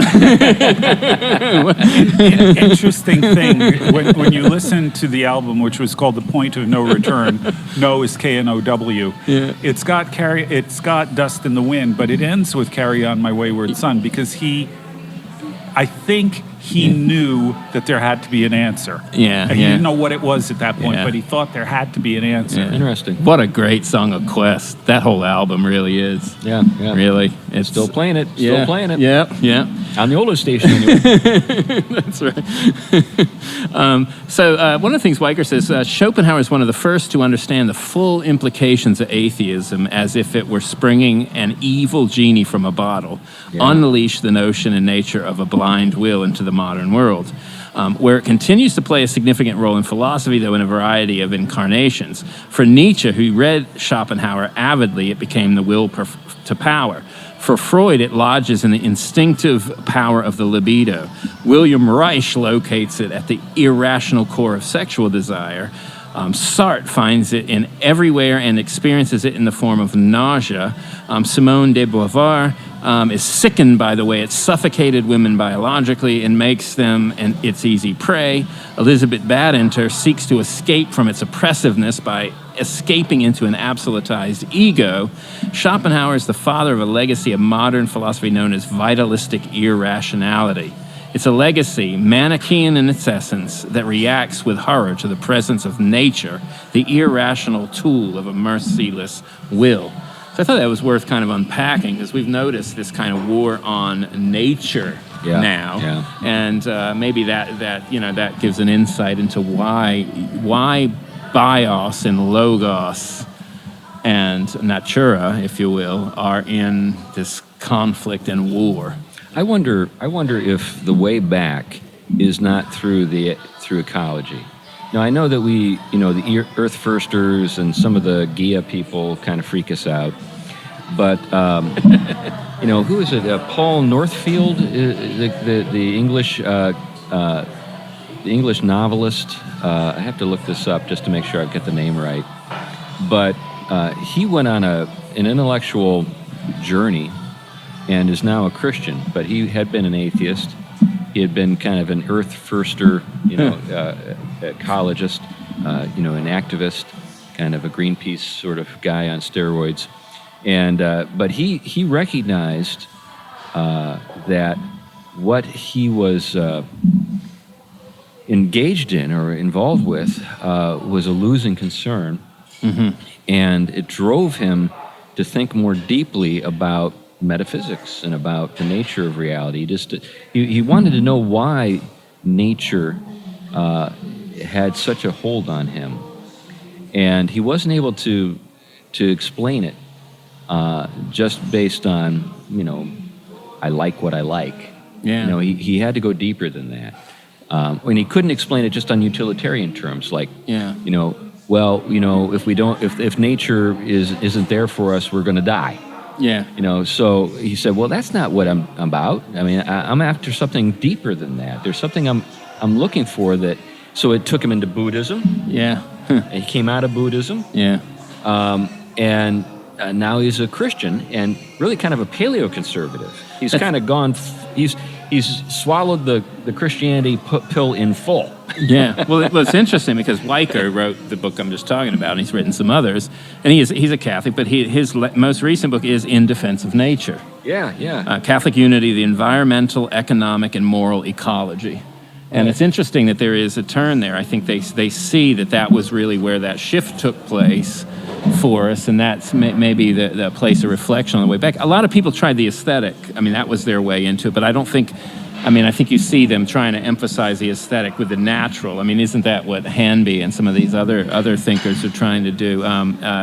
Interesting thing, when you listen to the album, which was called "The Point of No Return," "No" is KNOW. Yeah. It's got "Dust in the Wind," but it ends with "Carry On My Wayward Son," because I think he knew that there had to be an answer. Yeah, And he yeah. didn't know what it was at that point, Yeah. but he thought there had to be an answer. Yeah. Interesting. What a great song of Quest. That whole album really is. Yeah, yeah. Really. It's Still playing it. yeah, Still playing it. Yeah, yeah. On the oldest station, anyway. That's right. So one of the things Wiker says, Schopenhauer is one of the first to understand the full implications of atheism as if it were springing an evil genie from a bottle, unleash the notion and nature of a blind will into the modern world, where it continues to play a significant role in philosophy, though in a variety of incarnations. For Nietzsche, who read Schopenhauer avidly, it became the will to power. For Freud, it lodges in the instinctive power of the libido. William Reich locates it at the irrational core of sexual desire. Sartre finds it in everywhere and experiences it in the form of nausea. Simone de Beauvoir is sickened by the way it suffocated women biologically and makes them its easy prey. Elizabeth Badinter seeks to escape from its oppressiveness by escaping into an absolutized ego. Schopenhauer is the father of a legacy of modern philosophy known as vitalistic irrationality. It's a legacy, Manichaean in its essence, that reacts with horror to the presence of nature, the irrational tool of a merciless will. So I thought that was worth kind of unpacking, because we've noticed this kind of war on nature now, and maybe that gives an insight into why bios and logos and natura, if you will, are in this conflict and war. I wonder if the way back is not through ecology. Now, I know that the Earth Firsters and some of the Gaia people kind of freak us out, but who is it? Paul Northfield, the English novelist. I have to look this up just to make sure I get the name right. But he went on an intellectual journey and is now a Christian, but he had been an atheist. He had been kind of an Earth Firster, ecologist, an activist, kind of a Greenpeace sort of guy on steroids. And but he recognized that what he was engaged in or involved with was a losing concern, and it drove him to think more deeply about metaphysics and about the nature of reality. He wanted to know why nature had such a hold on him, and he wasn't able to explain it just based on I like what I like. Yeah. He had to go deeper than that, and he couldn't explain it just on utilitarian terms, like if nature isn't there for us, we're going to die. Yeah. So he said, well, that's not what I'm about. I mean, I'm after something deeper than that. There's something I'm looking for that. So it took him into Buddhism. Yeah. He came out of Buddhism. Yeah. And now he's a Christian and really kind of a paleoconservative. He's kind of gone. He's swallowed the Christianity pill in full. Yeah. Well, it's interesting because Wiker wrote the book I'm just talking about, and he's written some others. And he's a Catholic, but his most recent book is In Defense of Nature. Yeah. Catholic Unity, the Environmental, Economic, and Moral Ecology. And it's interesting that there is a turn there. I think they see that was really where that shift took place for us, and that's maybe the place of reflection on the way back. A lot of people tried the aesthetic. I mean, that was their way into it, but I think you see them trying to emphasize the aesthetic with the natural. I mean, isn't that what Hanby and some of these other thinkers are trying to do?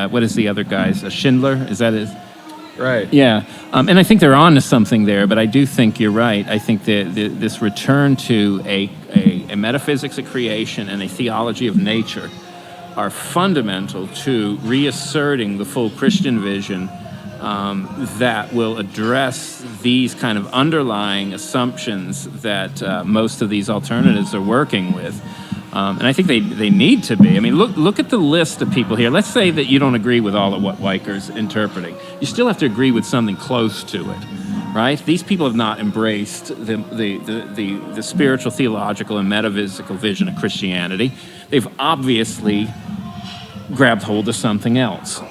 What is the other guy's? Schindler? Is that his? Right. Yeah. And I think they're on to something there, but I do think you're right. I think that this return to a metaphysics of creation and a theology of nature are fundamental to reasserting the full Christian vision that will address these kind of underlying assumptions that most of these alternatives are working with. And I think they need to be. I mean, look at the list of people here. Let's say that you don't agree with all of what Wiker's interpreting. You still have to agree with something close to it, right? These people have not embraced the spiritual, theological, and metaphysical vision of Christianity. They've obviously grabbed hold of something else.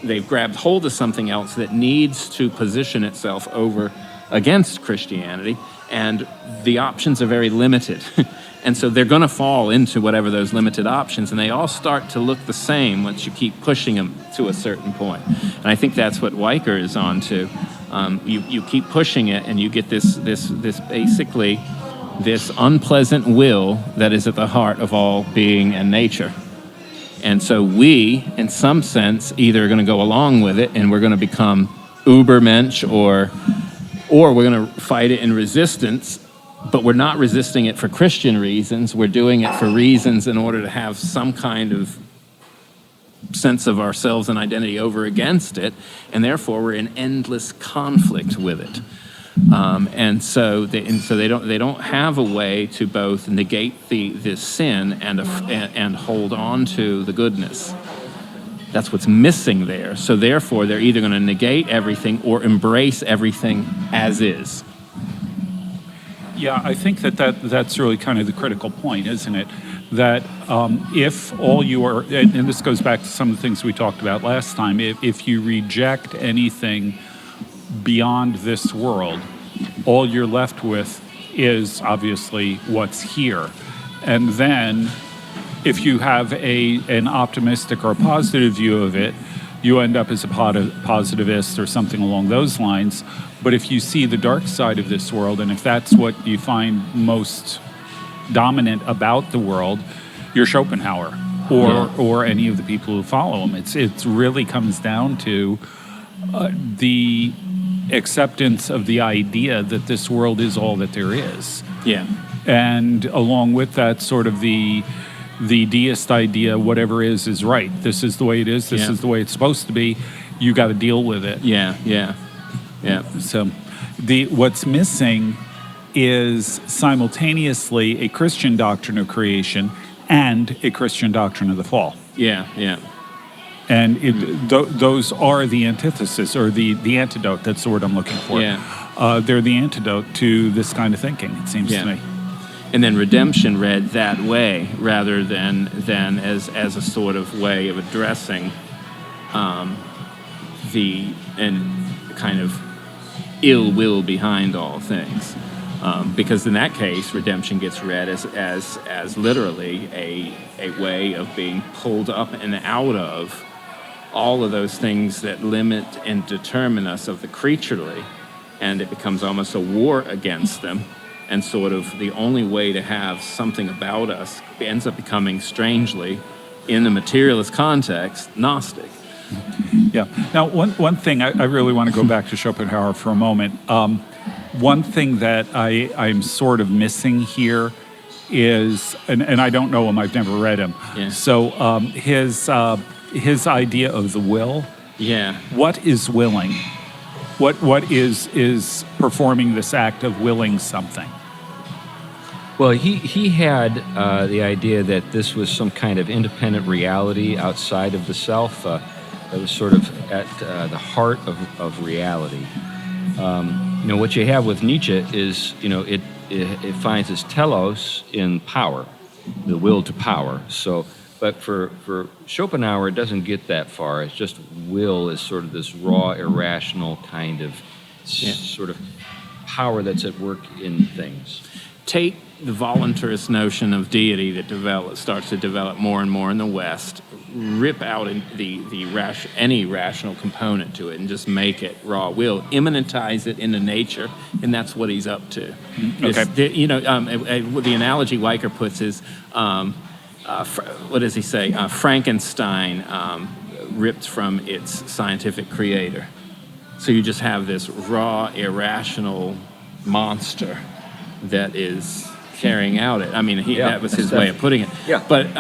They've grabbed hold of something else that needs to position itself over against Christianity. and the options are very limited. And so they're going to fall into whatever those limited options, and they all start to look the same once you keep pushing them to a certain point. And I think that's what Wiker is on to. You keep pushing it, and you get this basically this unpleasant will that is at the heart of all being and nature. And so we, in some sense, either are going to go along with it, and we're going to become Ubermensch, or we're going to fight it in resistance. But we're not resisting it for Christian reasons. We're doing it for reasons in order to have some kind of sense of ourselves and identity over against it, and therefore we're in endless conflict with it. And so they don't have a way to both negate the sin and hold on to the goodness. That's what's missing there. So therefore, they're either going to negate everything or embrace everything as is. Yeah, I think that's really kind of the critical point, isn't it? That if all you are, and this goes back to some of the things we talked about last time, if you reject anything beyond this world, all you're left with is obviously what's here. And then if you have an optimistic or a positive view of it, you end up as a positivist or something along those lines. But if you see the dark side of this world, and if that's what you find most dominant about the world, you're Schopenhauer or any of the people who follow him. It really comes down to the acceptance of the idea that this world is all that there is. Yeah. And along with that, sort of the deist idea, whatever is right. This is the way it is. This is the way it's supposed to be. You got to deal with it. Yeah. So what's missing is simultaneously a Christian doctrine of creation and a Christian doctrine of the fall. Yeah. And those are the antithesis, or the antidote. That's the word I'm looking for. Yeah. They're the antidote to this kind of thinking, it seems to me. And then redemption read that way rather than as a sort of way of addressing the kind of ill will behind all things. Because in that case, redemption gets read as literally a way of being pulled up and out of all of those things that limit and determine us of the creaturely, and it becomes almost a war against them, and sort of the only way to have something about us ends up becoming, strangely, in the materialist context, Gnostic. Yeah. Now, one thing, I really want to go back to Schopenhauer for a moment. One thing that I'm sort of missing here is, and I don't know him, I've never read him. Yeah. So his idea of the will. Yeah. What is willing? What is performing this act of willing something? Well, he had the idea that this was some kind of independent reality outside of the self. That was sort of at the heart of reality. What you have with Nietzsche is, it finds its telos in power, the will to power. So, but for Schopenhauer, it doesn't get that far. It's just will is sort of this raw, irrational kind of sort of power that's at work in things. Take the voluntarist notion of deity that starts to develop more and more in the West, rip out any rational component to it and just make it raw will, immanentize it into nature, and that's what he's up to. Okay. The analogy Wiker puts is, what does he say? Frankenstein ripped from its scientific creator. So you just have this raw, irrational monster that is carrying out it. I mean, that was his way of putting it. Yeah. But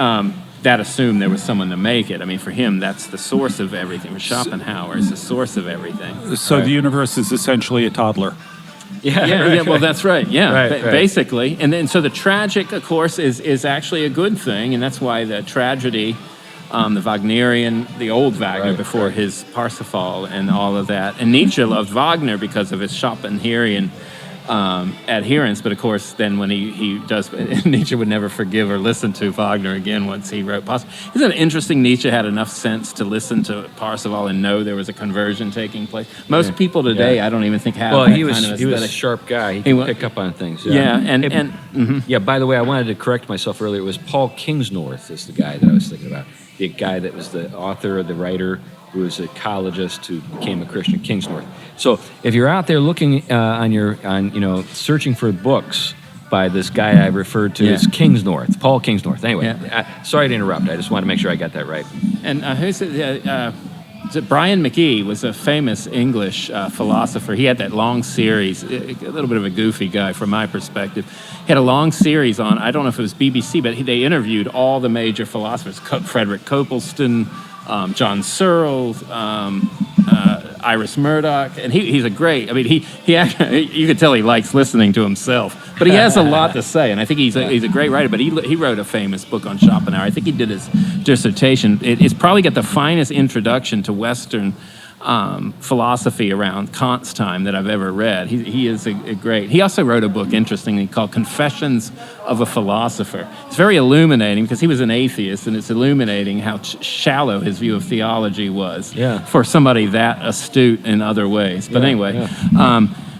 that assumed there was someone to make it. I mean, for him, that's the source of everything. For Schopenhauer, is the source of everything. So right. The universe is essentially a toddler. Yeah. Well, that's right. Yeah, right. Basically. And then, so the tragic, of course, is actually a good thing, and that's why the tragedy, the Wagnerian, the old Wagner before his Parsifal and all of that. And Nietzsche loved Wagner because of his Schopenhauerian adherents, but of course, then when he does, Nietzsche would never forgive or listen to Wagner again once he wrote Parsifal. Isn't it interesting Nietzsche had enough sense to listen to Parsifal and know there was a conversion taking place? Most people today, I don't even think have that he was kind of he was a aesthetic. sharp guy. He could pick up on things. Yeah. By the way, I wanted to correct myself earlier. It was Paul Kingsnorth is the guy that I was thinking about. The guy that was the author, the writer, who was a ecologist who became a Christian, Kingsnorth. So if you're out there looking searching for books by this guy I referred to as Kingsnorth, Paul Kingsnorth. Anyway, sorry to interrupt. I just wanted to make sure I got that right. And who's it? Brian McGee was a famous English philosopher. He had that long series, a little bit of a goofy guy from my perspective. He had a long series on, I don't know if it was BBC, but they interviewed all the major philosophers, Frederick Copleston, John Searle, Iris Murdoch, and he's a great. I mean, he actually, you could tell he likes listening to himself, but he has a lot to say, and I think he's a great writer. But he wrote a famous book on Schopenhauer. I think he did his dissertation. It's probably got the finest introduction to Western philosophy around Kant's time that I've ever read. He is a great. He also wrote a book, interestingly, called Confessions of a Philosopher. It's very illuminating because he was an atheist, and it's illuminating how shallow his view of theology was for somebody that astute in other ways. But anyway.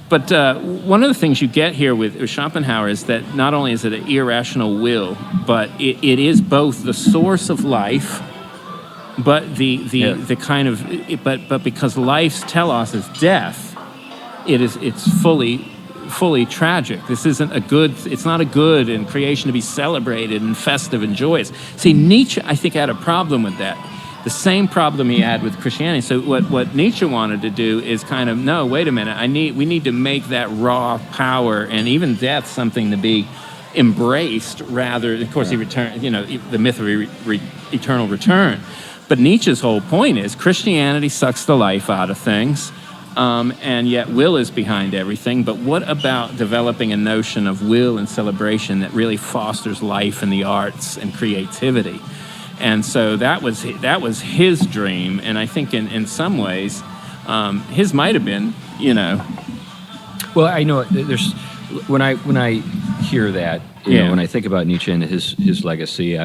But one of the things you get here with Schopenhauer is that not only is it an irrational will, but it is both the source of life, but the kind of but because life's telos is death, it's fully tragic. This isn't a good. It's not a good in creation to be celebrated and festive and joyous. See, Nietzsche, I think, had a problem with that. The same problem he had with Christianity. So what Nietzsche wanted to do is kind of, no, wait a minute. We need to make that raw power and even death something to be embraced rather. Of course, he returned. The myth of eternal return. But Nietzsche's whole point is Christianity sucks the life out of things, and yet will is behind everything. But what about developing a notion of will and celebration that really fosters life in the arts and creativity? And so that was his dream, and I think in some ways, his might have been, Well, I know there's when I hear that, when I think about Nietzsche and his legacy,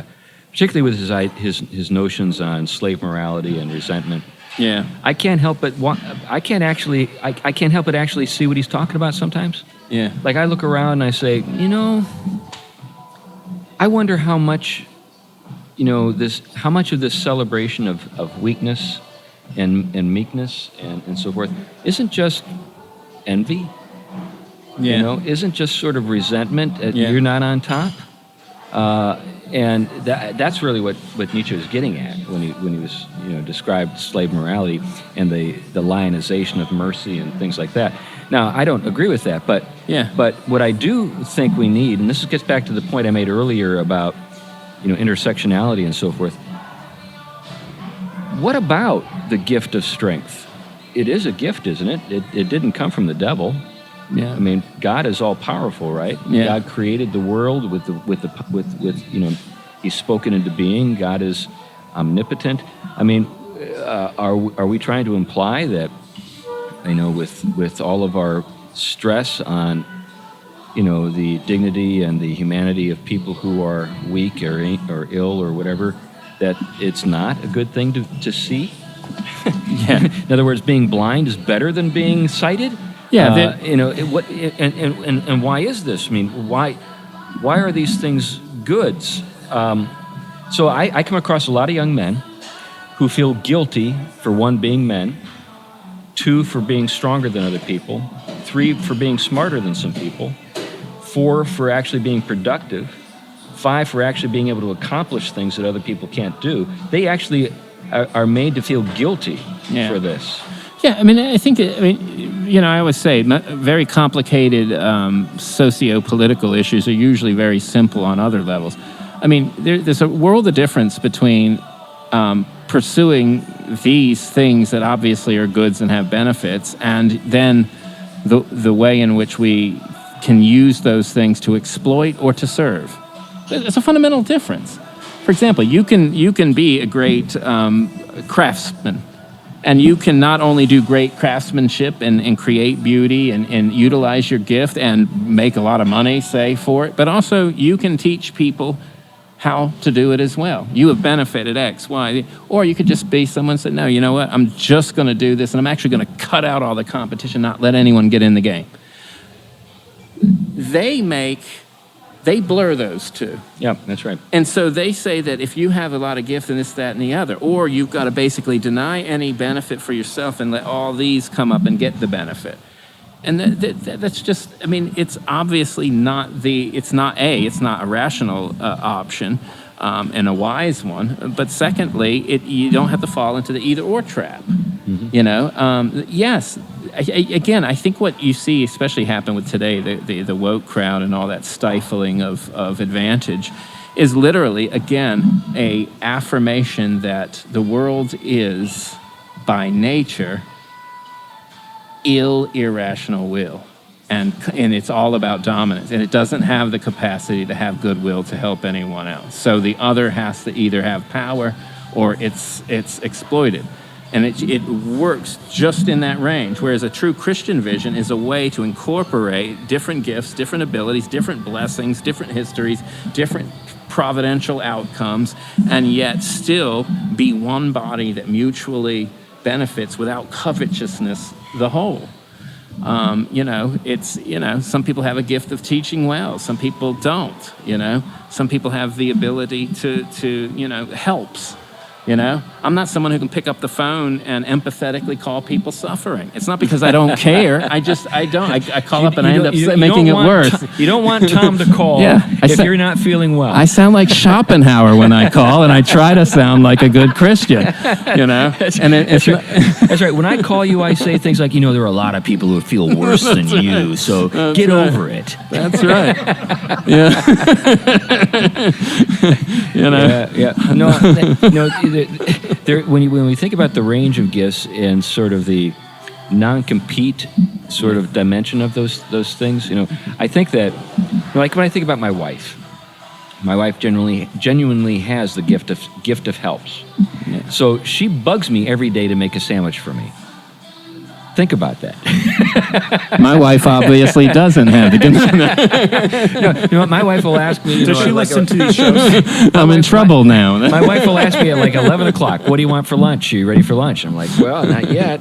particularly with his notions on slave morality and resentment. Yeah, I can't help but actually see what he's talking about sometimes. Yeah, like I look around and I say, I wonder how much. How much of this celebration of weakness and meekness and so forth isn't just envy? Isn't just sort of resentment that you're not on top? And that's really what Nietzsche was getting at when he was described slave morality and the lionization of mercy and things like that. Now, I don't agree with that, but what I do think we need, and this gets back to the point I made earlier about intersectionality and so forth. What about the gift of strength? It is a gift, isn't it? It didn't come from the devil. Yeah. I mean, God is all powerful, right? Yeah. God created the world with He's spoken into being. God is omnipotent. I mean, are we trying to imply that, with all of our stress on the dignity and the humanity of people who are weak or ill or whatever, that it's not a good thing to see? In other words, being blind is better than being sighted? Yeah. And why is this? I mean, why are these things goods? So I come across a lot of young men who feel guilty for, one, being men, 2, for being stronger than other people, 3, for being smarter than some people, 4, for actually being productive, 5, for actually being able to accomplish things that other people can't do. They actually are made to feel guilty for this. Yeah, I mean, I think, I always say very complicated socio-political issues are usually very simple on other levels. I mean, there's a world of difference between pursuing these things that obviously are goods and have benefits, and then the way in which we can use those things to exploit or to serve. There's a fundamental difference. For example, you can be a great craftsman, And you can not only do great craftsmanship and create beauty and utilize your gift and make a lot of money, say, for it, but also you can teach people how to do it as well. You have benefited X, Y, or you could just be someone who said, no, you know what, I'm just going to do this, and I'm actually going to cut out all the competition, not let anyone get in the game. They blur those two. Yeah, that's right. And so they say that if you have a lot of gift and this, that, and the other, or you've got to basically deny any benefit for yourself and let all these come up and get the benefit. And that's just, I mean, it's obviously it's not a rational option and a wise one. But secondly, you don't have to fall into the either or trap. Mm-hmm. You know, yes. Again, I think what you see especially happen with today, the woke crowd and all that stifling of advantage, is literally, again, a affirmation that the world is, by nature, irrational will. And it's all about dominance. And it doesn't have the capacity to have goodwill to help anyone else. So the other has to either have power or it's exploited. And it works just in that range, whereas a true Christian vision is a way to incorporate different gifts, different abilities, different blessings, different histories, different providential outcomes, and yet still be one body that mutually benefits without covetousness the whole. Some people have a gift of teaching well, some people don't, some people have the ability to helps. I'm not someone who can pick up the phone and empathetically call people suffering. It's not because I don't care. I don't. I call up and I end up making it worse. You don't want Tom to call if you're not feeling well. I sound like Schopenhauer when I call, and I try to sound like a good Christian. That's right. When I call you, I say things like, there are a lot of people who feel worse than you, so get over it. That's right. Yeah. When we think about the range of gifts and sort of the non-compete sort of dimension of those things, I think that, like when I think about my wife genuinely has the gift of helps. Yeah. So she bugs me every day to make a sandwich for me. Think about that. My wife obviously doesn't have the gift. No, my wife will ask me. Does she listen to these shows? I'm in trouble now. My wife will ask me at like 11 o'clock, "What do you want for lunch? Are you ready for lunch?" I'm like, "Well, not yet."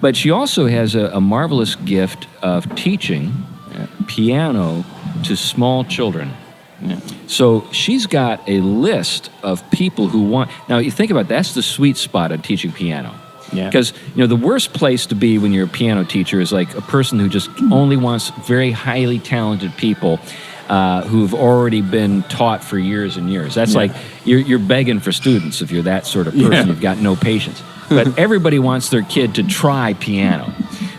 But she also has a marvelous gift of teaching piano to small children. Yeah. So she's got a list of people who want. Now you think about that's the sweet spot of teaching piano. Because the worst place to be when you're a piano teacher is like a person who just only wants very highly talented people who've already been taught for years and years. That's like you're begging for students if you're that sort of person. Yeah. You've got no patience. But everybody wants their kid to try piano.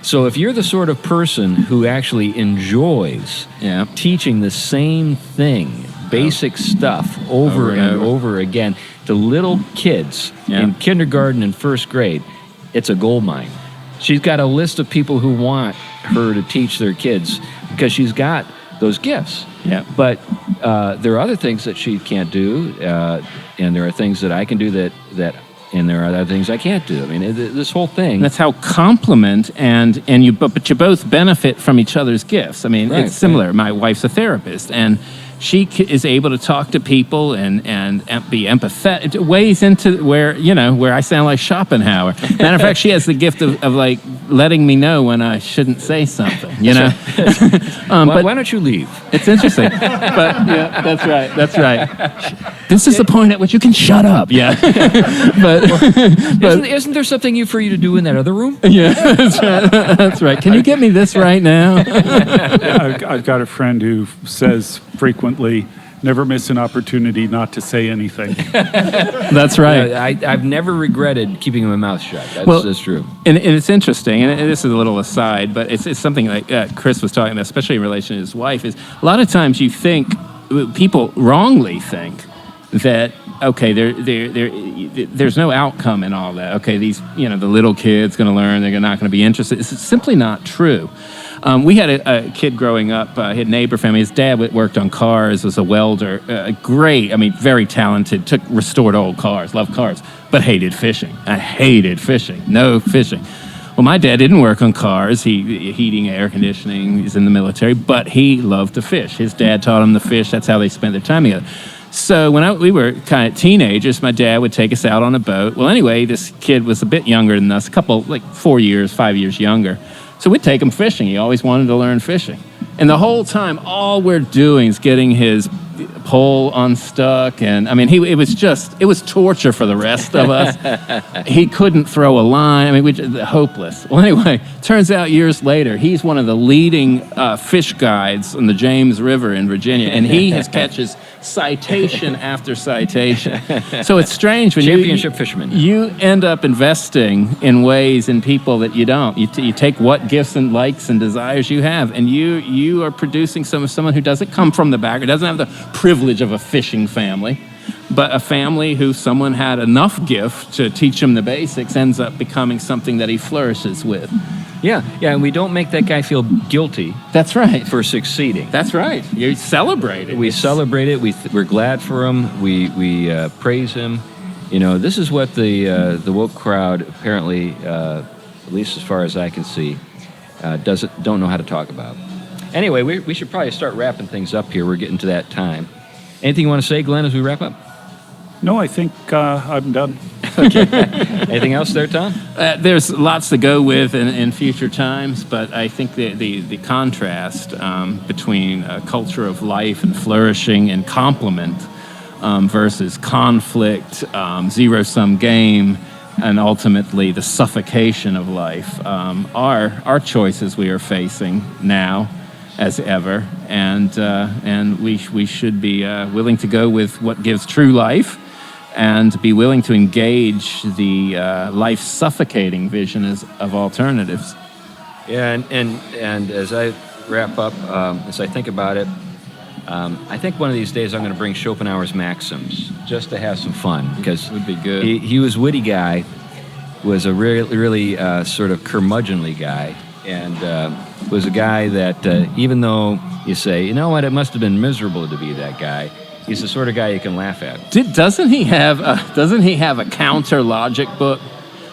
So if you're the sort of person who actually enjoys teaching the same thing, basic stuff over and over again to little kids in kindergarten and first grade, it's a gold mine. She's got a list of people who want her to teach their kids because she's got those gifts. Yeah. But there are other things that she can't do, and there are things that I can do that and there are other things I can't do. I mean, this whole thing. That's how complement but you both benefit from each other's gifts. I mean, it's similar. My wife's a therapist, and she is able to talk to people and be empathetic. Ways into where I sound like Schopenhauer. Matter of fact, she has the gift of like letting me know when I shouldn't say something. Why don't you leave? It's interesting, but that's right. This is the point at which you can shut up. Yeah, but isn't there something for you to do in that other room? Yeah, that's right. Can you get me this right now? I've got a friend who says frequently, never miss an opportunity not to say anything. That's right. I've never regretted keeping my mouth shut. That's true. And it's interesting, and this is a little aside, but it's something like Chris was talking about, especially in relation to his wife, is a lot of times people wrongly think that okay, there's no outcome in all that. Okay, these, the little kid's going to learn, they're not going to be interested. It's simply not true. We had a kid growing up, he had a neighbor family. His dad worked on cars, was a welder, very talented, restored old cars, loved cars, but hated fishing. I hated fishing, no fishing. Well, my dad didn't work on cars, heating, air conditioning, he's in the military, but he loved to fish. His dad taught him to fish, that's how they spent their time together. So when we were kind of teenagers, my dad would take us out on a boat. Well, anyway, this kid was a bit younger than us, 5 years younger. So we'd take him fishing. He always wanted to learn fishing. And the whole time, all we're doing is getting his pole unstuck. And it was torture for the rest of us. He couldn't throw a line. Hopeless. Well, anyway, turns out years later, he's one of the leading fish guides on the James River in Virginia. And he catches citation after citation. So it's strange when championship fisherman. You end up investing in ways in people that you don't. You take what gifts and likes and desires you have, and you are producing someone who doesn't come from the background, doesn't have the privilege of a fishing family, but a family who someone had enough gift to teach him the basics ends up becoming something that he flourishes with. Yeah, and we don't make that guy feel guilty. That's right. For succeeding. That's right. You celebrate it. We celebrate it. We're glad for him. We praise him. This is what the woke crowd apparently, at least as far as I can see, don't know how to talk about. Anyway, we should probably start wrapping things up here. We're getting to that time. Anything you want to say, Glenn, as we wrap up? No, I think I'm done. Anything else there, Tom? There's lots to go with in future times, but I think the contrast between a culture of life and flourishing and complement versus conflict, zero-sum game, and ultimately the suffocation of life are choices we are facing now as ever, and we should be willing to go with what gives true life, and be willing to engage the life-suffocating vision of alternatives. Yeah, and as I wrap up, as I think about it, I think one of these days I'm going to bring Schopenhauer's Maxims just to have some fun, because would be good. He was a witty guy, was a really sort of curmudgeonly guy, and was a guy that even though you say, you know what, it must have been miserable to be that guy, he's the sort of guy you can laugh at. Doesn't he have a counter logic book?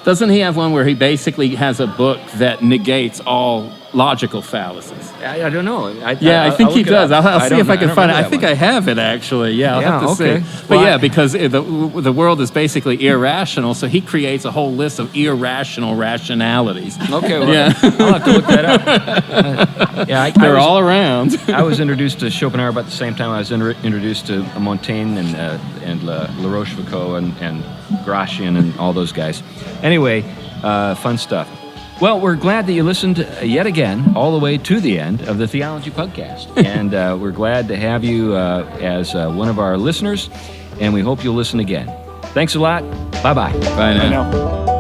Doesn't he have one where he basically has a book that negates all logical fallacies? I don't know. I think he does. I'll see if I can find it. I think one. I have it, actually. Yeah, I'll have to okay. see. But because the world is basically irrational, so he creates a whole list of irrational rationalities. Okay, well, I'll have to look that up. They're all around. I was introduced to Schopenhauer about the same time I was introduced to Montaigne and La Rochefoucauld and Gracian and all those guys. Anyway, fun stuff. Well, we're glad that you listened yet again all the way to the end of the Theology Pugcast. And we're glad to have you as one of our listeners, and we hope you'll listen again. Thanks a lot. Bye-bye. Bye now.